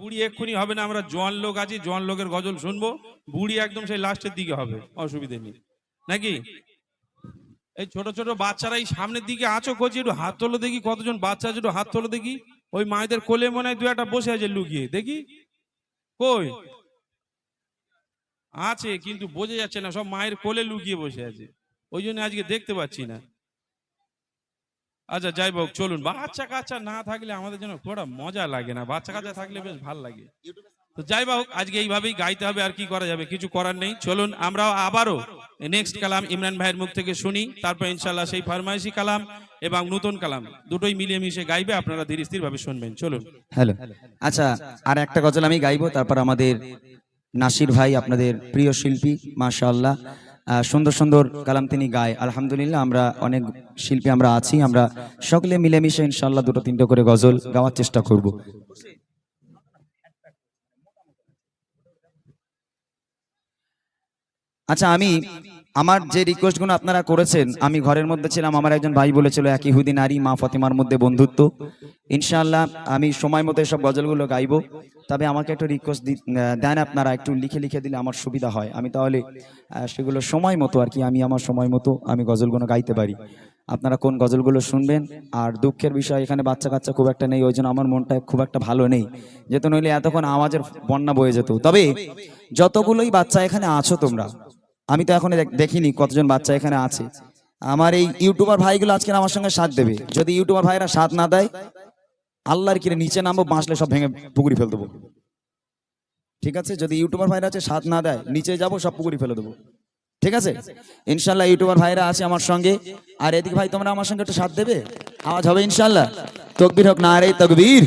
বুড়ি এক্ষুনি হবে না, আমরা জোয়ান লোক আছি, জোয়ান লোকের গজল শুনবো। বুড়ি একদম সেই লাস্টের দিকে হবে, অসুবিধে নেই নাকি? এই ছোট ছোট বাচ্চারা এই সামনের দিকে আছো করছি, একটু হাত তোলো দেখি, কতজন বাচ্চা আছে একটু হাত তোলো দেখি। ওই মায়েদের কোলে মনে হয় দু একটা বসে আছে লুকিয়ে, দেখি কই আছে, কিন্তু বোঝা যাচ্ছে না, সব মায়ের কোলে লুকিয়ে বসে আছে, ওই জন্য আজকে দেখতে পাচ্ছি না। আচ্ছা যাই হোক, চলুন। বাচ্চা কাচ্চা না থাকলে আমাদের জন্য খুবটা মজা লাগে না, বাচ্চা কাচ্চা থাকলে বেশ ভালো লাগে। তো যাই হোক, আজকে এইভাবেই গাইতে হবে, আর কি করা যাবে, কিছু করার নেই। চলুন আমরা আবারও নেক্সট কালাম ইমরান ভাইয়ের মুখ থেকে শুনি, তারপর ইনশাল্লাহ সেই ফরমাইশি কালাম এবং নতুন কালাম দুটোই মিলিয়ে মিশে গাইবে, আপনারা ধীরে স্থির ভাবে শুনবেন। চলুন। হ্যালো। আচ্ছা, আর একটা গজল আমি গাইবো, তারপর আমাদের নাসির ভাই আপনাদের প্রিয় শিল্পী, মাশাআল্লাহ সুন্দর সুন্দর কালাম তিনি গায়। আলহামদুলিল্লাহ, আমরা অনেক শিল্পী আমরা আছি, আমরা সকলে মিলেমিশে ইনশাআল্লাহ দুটো তিনটা করে গজল গাওয়ার চেষ্টা করব। আচ্ছা, আমি আমার যে রিকোয়েস্টগুলো আপনারা করেছেন, আমি ঘরের মধ্যে ছিলাম, আমার একজন ভাই বলেছিল এক ইহুদি নারী মা ফাতিমার মধ্যে বন্ধুত্ব। ইনশাআল্লাহ আমি সময় মতো সব গজলগুলো গাইবো, তবে আমাকে একটু রিকোয়েস্ট দেন আপনারা, একটু লিখে লিখে দিলে আমার সুবিধা হয়, আমি তাহলে সেগুলো সময় মতো আর কি, আমি আমার সময় মতো আমি গজলগুলো গাইতে পারি। আপনারা কোন গজলগুলো শুনবেন? আর দুঃখের বিষয়, এখানে বাচ্চা কাচ্চা খুব একটা নেই, ওই জন্য আমার মনটা খুব একটা ভালো নেই, যেহেতু নইলে এতক্ষণ আওয়াজের বন্যা বয়ে যেত। তবে যতগুলোই বাচ্চা এখানে আছো তোমরা, আমি তো এখন দেখিনি কতজন বাচ্চা এখানে আছে, আমার এই ইউটিউবার ভাইগুলো আজকে আমার সঙ্গে সাথ দেবে। যদি ইউটিউবার ভাইরা সাথ না দেয়, আল্লাহর কিরে নিচে নামবো, বাঁচলে সব ভেঙে পুকুরি ফেলে দেবো, ঠিক আছে? যদি ইউটিউবার ভাইরা আছে সাথ না দেয়, নিচে যাবো, সব পুকুরি ফেলে দেবো, ঠিক আছে? ইনশাল্লাহ ইউটিউবার ভাইরা আছে আমার সঙ্গে, আর এদিকে ভাই তোমরা আমার সঙ্গে একটু সাথ দেবে, আওয়াজ হবে ইনশাল্লাহ। তকবীর হোক, নারে তকবীর।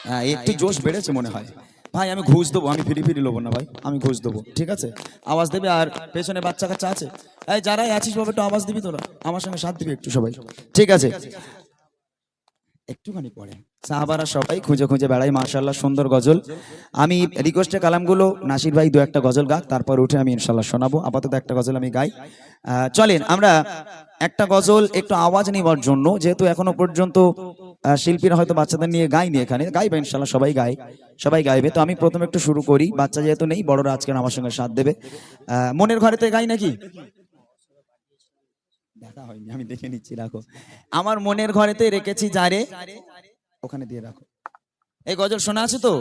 হ্যাঁ, একটু জোশ বেড়েছে মনে হয় ভাই, আমি ঘুষ দেবো, আমি ফিরি ফিরি লোবো না ভাই, আমি ঘুষ দেবো, ঠিক আছে? আওয়াজ দেবে, আর পেছনে বাচ্চা কাচ্চা আছে, এই যারাই আছিস বাবা একটু আওয়াজ দিবি, তোরা আমার সঙ্গে সাথ দিবি একটু সবাই, ঠিক আছে? একটুখানি পরে সাহাবারা সবাই খুঁজে খুঁজে বেড়াই, মাশাআল্লাহ সুন্দর গজল। আমি রিকোয়েস্টের কালামগুলো নাসির ভাই দু একটা গজল গাক, তারপর উঠে আমি ইনশাআল্লাহ শোনাবো। আপাতত একটা গজল আমি গাই। চলেন আমরা একটা গজল একটু আওয়াজ নেওয়ার জন্য, যেহেতু এখনো পর্যন্ত শিল্পীরা হয়তো বাচ্চাদের নিয়ে গাইনি, এখানে গাইবে ইনশাআল্লাহ, সবাই গায়, সবাই গাইবে। তো আমি প্রথমে একটু শুরু করি, বাচ্চা যেহেতু নেই, বড়রা আজকে আমার সঙ্গে সাথ দেবে। মনের ঘরেতে গাই নাকি? দেখা হয়নি, আমি দেখে নিচ্ছি, রাখো। আমার মনের ঘরেতে রেখেছি যারে, ওখানে দিয়ে রাখো। এই গজল শোনা আছে তো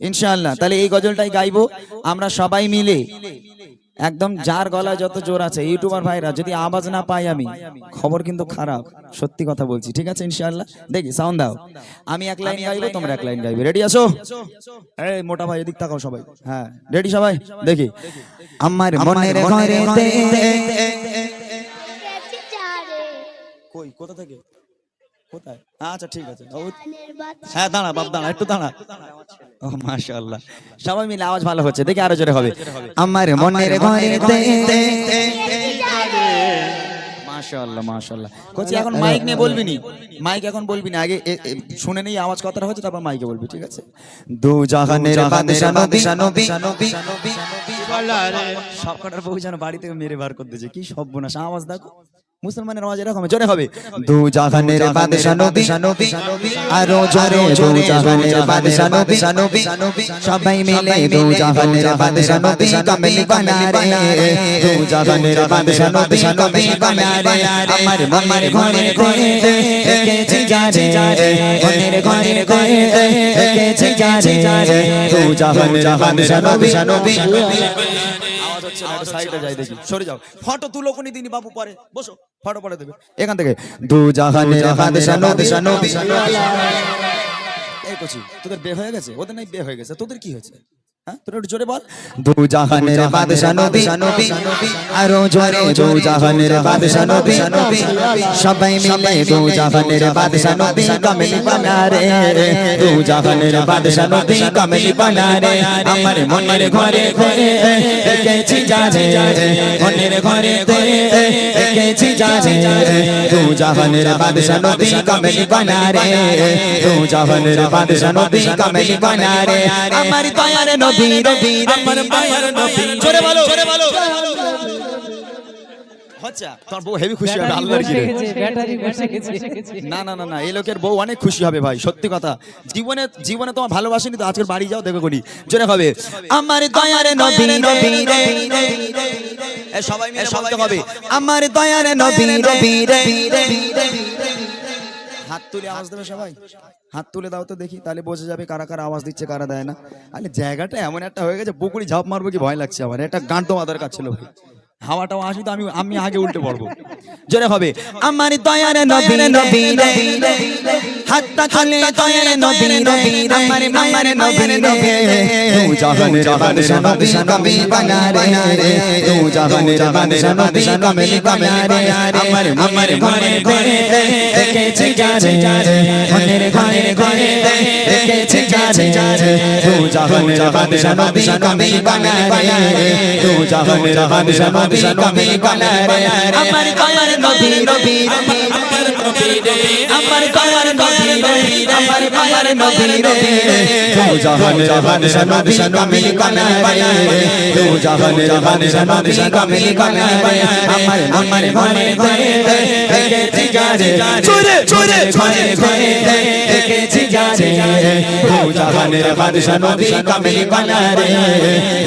ইনশাআল্লাহ? তাহলে এই গজলটাই গাইবো আমরা সবাই মিলে, একদম যার গলায় যত জোর আছে। ইউটিউবার ভাইরা যদি আওয়াজ না পাই, আমি খবর কিন্তু খারাপ, সত্যি কথা বলছি, ঠিক আছে? ইনশাআল্লাহ দেখি সাউন্ড দাও, আমি এক লাইন গাইবো, তোমরা এক লাইন গাইবে। রেডি আছো? এই মোটা ভাই এদিক তাকাও সবাই, হ্যাঁ রেডি সবাই? দেখি। আমার মনের ঘরেতে, কই কোথা থেকে কোথায়? আচ্ছা ঠিক আছে, হ্যাঁ দাঁড়া বাপ, দাঁড়া একটু দাঁড়া। ও মাশাআল্লাহ, সবাই মিলে আওয়াজ ভালো হচ্ছে, দেখি আরো জোরে হবে। আমার মনের ঘরেতে, মাশাআল্লাহ মাশাআল্লাহ। কোচি এখন মাইক নিয়ে বলবি নি, মাইক এখন বলবি না, আগে শুনে নেই আওয়াজ কতটা হচ্ছে, তারপর মাইকে বলবি, ঠিক আছে? দু জাহানের বাদশা নবী, সবকটার বউ যেন বাড়ি থেকে মেরে বার করে দিয়েছে, কি সর্বনাশ। আওয়াজ দেখো, মুসলমানের আওয়াজ এরকম জোরে হবে। দু জাহানের বাদশা নবী, আরো জোরে দু জাহানের বাদশা নবী, সবাই মিলে দু জাহানের বাদশা নবী কামেলি বানারে, দু জাহানের বাদশা নবী কামেলি বানারে। আমার মনের ঘরেতে রেখেছি যারে, মনের ঘরেতে রেখেছি যারে, দু জাহানের বাদশা নবী। সাইডে যাই দেখি, সরে যাও, ফটো তুলো কোনি দিনই বাবু, পরে বসো, ফটো পরে দেবে এখান থেকে। দু জাহানের বাদশা নবী। এই কচি তোদের বে হয়ে গেছে, ওদের নাই বে হয়ে গেছে, তোদের কি হয়েছে? হ্যাঁ তোরা একটু জোরে বল। দু জাহানের বাদশা নবী, আরো জোরে দু জাহানের বাদশা নবী, সবাই মিলে দু জাহানের বাদশা নবী কামেলি বানারে, দু জাহানের বাদশা নবী কামেলি বানারে। আমার মনের ঘরে রেখেছি যারে, মনের ঘরে রেখেছি যারে, দু জাহানের বাদশা নবী কামেলি বানারে, দু জাহানের বাদশা নবী কামেলি বানারে। আমার দয়ার নবী, আমার মায়ের নবী, জোরে বলো, জোরে বলো। আচ্ছা তোমার বউ হেভি খুশি হবে আল্লাহর কি না না না না এই লোকের বউ অনেক খুশি হবে ভাই সত্যি কথা জীবনে জীবনে তোমার ভালোবাসেনি তো আজকের বাড়ি যাও দেখো কোনি জোরে হবে আমার দয়ার নবী রে সবাই মিলে বলতে হবে আমার দয়ার নবী রে হাত তুলে আওয়াজ দেবে সবাই হাত তুলে দাও তো দেখি তাহলে বোঝা যাবে কারা কারা আওয়াজ দিচ্ছে কারা দেয় না আরে জায়গাটা এমন একটা হয়ে গেছে পুকুরি ঝাঁপ মারবো কি ভয় লাগছে আমার একটা গান তো মাথার কাছে ছিল ভাই হাওয়াটাও আসি তো আমি আগে উল্টে পড়বো জোরে হবে আমার দয়ার নবী রে হাতটা তুলে দয়ার নবী রে আমার মায়ের নবী রে তু জাহানের বাদশা নবী কবি বানা রে তু জাহানের বাদশা নবী কবি বানা রে আমার ঘরে ঘরে দেখেছি যারে মনের ঘরে ঘরে দেখেছি যারে তু জাহানের বাদশা নবী কবি বানা রে তু জাহানের বাদশা নবী কবি বানা রে আমার দয়ার নবী আমার নবী রে আমার দয়ার নবী রে আমার দয়ার নবী রে তু জাহানের বাদশা নবী কবি বানা রে তু জাহানের বাদশা নবী কবি বানা রে আমার ঘরে ঘরে দেখেছি যারে চোরে চোরে ঘরে ঘরে দেখেছি যারে তু জাহানের বাদশা নবী কবি বানা রে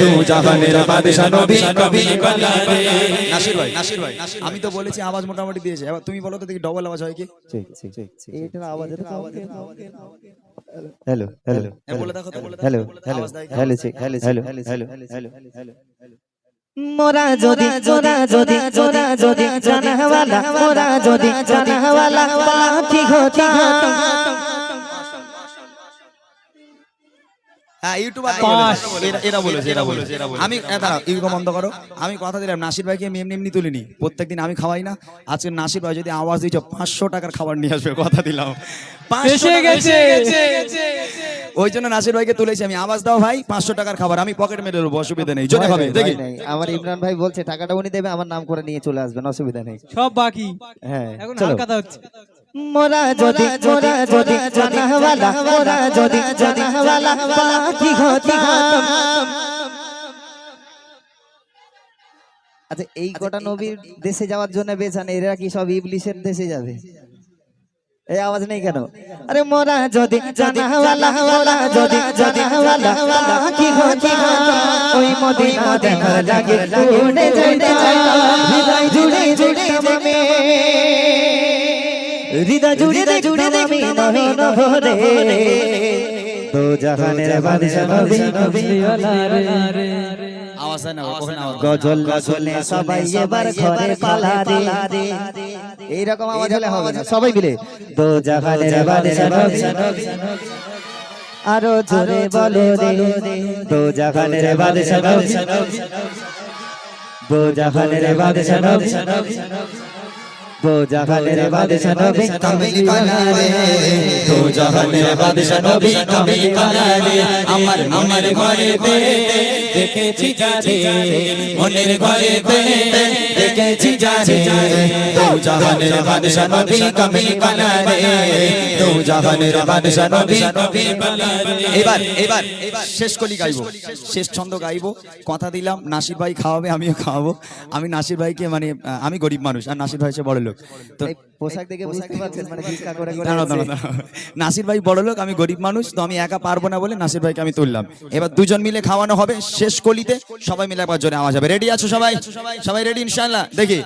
তু জাহানের বাদশা নবী কবি বানা রে নাসির ভাই আমি তো বলেছি আওয়াজ মোটামুটি দিয়েছে এবার তুমি বলো তো দেখি ডবল আওয়াজ হয় কি এইটার আওয়াজ হ্যালো হ্যালো বলে দেখো তো hello hello hello check hello hello hello hello মোরা যদি জানাওয়ালা মোরা যদি জানাওয়ালা ঠিক হতি হ্যাঁ ইউটিউবার এরা বলেছে আমি দাঁড়াও ইউটিউব বন্ধ করো আমি কথা দিলাম নাসির ভাইকে আমি এমনি তুলিনি প্রত্যেকদিন আমি খাওয়াই না আজকে নাসির ভাই যদি আওয়াজ দিচ্ছ 500 টাকার খাবার নিয়ে আসবে কথা দিলাম 500 গেছে ওই জন্য নাসির ভাইকে তুলেছি আমি আওয়াজ দাও ভাই 500 টাকার খাবার আমি পকেট মেরে দেবো অসুবিধা নেই জোরে হবে দেখি আমার ইমরান ভাই বলছে টাকাটা উনি দেবে আমার নাম করে নিয়ে চলে আসবেন অসুবিধা নেই সব বাকি হ্যাঁ এখন চলো কথা হচ্ছে মোরা যদি জানাওয়ালা মোরা যদি জানাওয়ালা কি হতি আচ্ছা এই কটা নবীর দেশে যাওয়ার জন্য বেচান এরা কি সব ইবলিশের দেশে যাবে এই আওয়াজ নেই কেন আরে মোরা যদি জানাওয়ালা মোরা যদি জানাওয়ালা কি হতি ওই মদিনা দেখার লাগে উড়ে যাইতে চাই হৃদয় জুড়ে জুড়ে আমি হৃদয় জুড়ে আমি নয়ন ভরে তো জাহানের বাদশা নবী রে আওয়াজ হয় না কখন আওয়াজ গজল গজলে সবাই এবার ঘরে পালা রে এইরকম আওয়াজ হলে হবে না সবাই মিলে তো জাহানের বাদশা নবী আরো জোরে বলো রে তো জাহানের বাদশা নবী তো জাহানের বাদশা নবী তো জাহানের বাদশা নবী কবি বানা রে তো জাহানের বাদশা নবী কবি বানা রে আমার ঘরে দেখেছি যারে মনের ঘরে দেখেছি যারে তো জাহানের বাদশা নবী কবি বানা রে তো জাহানের বাদশা নবী কবি বানা রে এবার শেষ কলি গাইবো শেষ ছন্দ গাইবো কথা দিলাম নাসির ভাই খাওয়াবে আমিও খাওয়াবো আমি নাসির ভাইকে মানে আমি গরিব মানুষ আর নাসির ভাই হচ্ছে বড় লোক তো পোশাক দেখে বুঝতে পারছেন মানে ভিক্ষা করে করে নাসির ভাই বড় লোক আমি গরিব মানুষ তো আমি একা পারবো না বলে নাসির ভাইকে আমি তুললাম এবার দুজন মিলে খাওয়ানো হবে শেষ কলিতে সবাই মিলে একবার জোরে আওয়াজ হবে রেডি আছো সবাই রেডি ইনশাআল্লাহ দেখি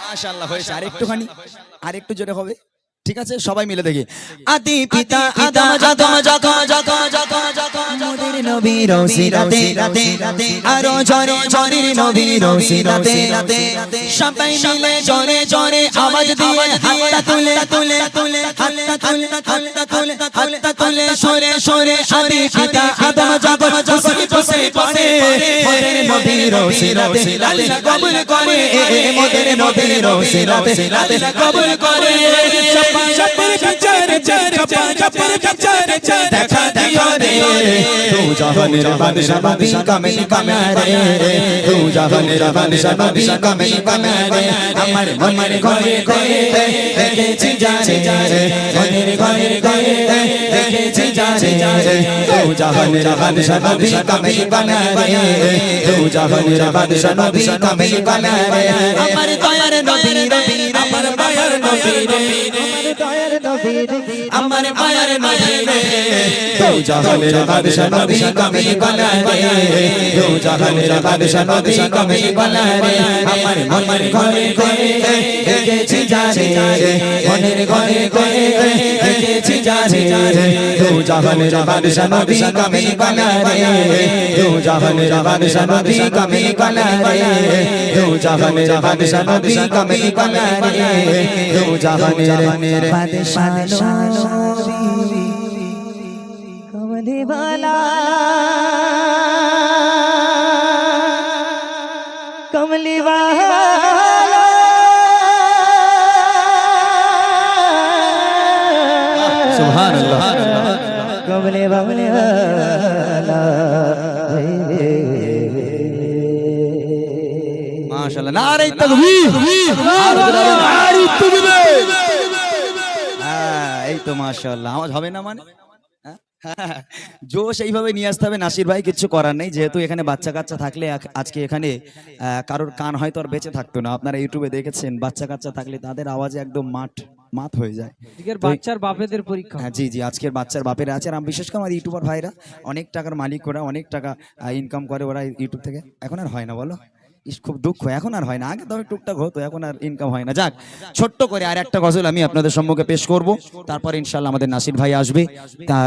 মাশাআল্লাহ হয়েছে আরেকটু জোরে হবে ঠিক আছে সবাই মিলে দেখি আদি পিতা আদম মোদের নবীর রসিলাতে আরো জরে জরে নবীর রসিলাতে সবাই মিলে জরে জরে আওয়াজ দিয়ে হাতটা তুলে সরে সরে আদি পিতা আদম যখন বসে পড়ে মোদের নবীর রসিলাতে কবুল করে মোদের নবীর রসিলাতে কবুল করে চপ্পর বিচার দেখা দিও রে তু জাহানের বাদশা নবী কবি বানা রে তু জাহানের বাদশা নবী কবি বানা রে আমার ঘরে ঘরে দেখেছি যারে মনের ঘরে ঘরে দেখেছি জানে দু জাহানের বাদশা নবী কামিল বানা রে দু জাহানের বাদশা নবী কামিল বানা রে আমার দয়ার নবী রে আমার দয়ার নবী রে আমার মায়ার নবী রে দু জাহানের বাদশা নবী কামিল বানা রে দু জাহানের বাদশা নবী কামিল বানা রে আমার মনের ঘরে ঘরে দেখেছি জানে মনের ঘরে ঘরে দেখেছি জানে দু জাহানের বাদশা নবী কামিল বানা রে দু জাহানের বাদশা নবী কামিল বানা রে দু জাহানের বাদশা নবী কামিল বানা রে দু জাহানের বাদশা নবী কমলি বালা কমলি বালা সুবহানাল্লাহ কমলি বালা মাশাআল্লাহ নারে তাকবীর নারে তাকবীর এই তো মাশাআল্লাহ আওয়াজ হবে না মানে জোশ এইভাবে নিয়ে আসতে হবে নাসির ভাই, কিছু করার নেই। যেহেতু এখানে বাচ্চা কাচ্চা থাকলে আজকে এখানে কারোর কান হয়তো আর বেঁচে থাকতো না। আপনারা ইউটিউবে দেখেছেন বাচ্চা কাচ্চা থাকলে তাদের আওয়াজে একদম মাত হয়ে যায়। বাচ্চার বাপেদের পরীক্ষা। হ্যাঁ জি আজকের বাচ্চার বাপেরা আছে। আর বিশেষ করে আমার ইউটিউবার ভাইরা অনেক টাকার মালিক, ওরা অনেক টাকা ইনকাম করে ওরা ইউটিউব থেকে। এখন আর হয় না বলো, খুব দুঃখ, এখন আর হয় না। আগে তবে টুকটাক হতো, এখন আর ইনকাম হয় না। যাক, ছোট্ট করে আর একটা গজল আমি আপনাদের সম্মুখে পেশ করব, তারপর ইনশাআল্লাহ আমাদের নাসির ভাই আসবে। তা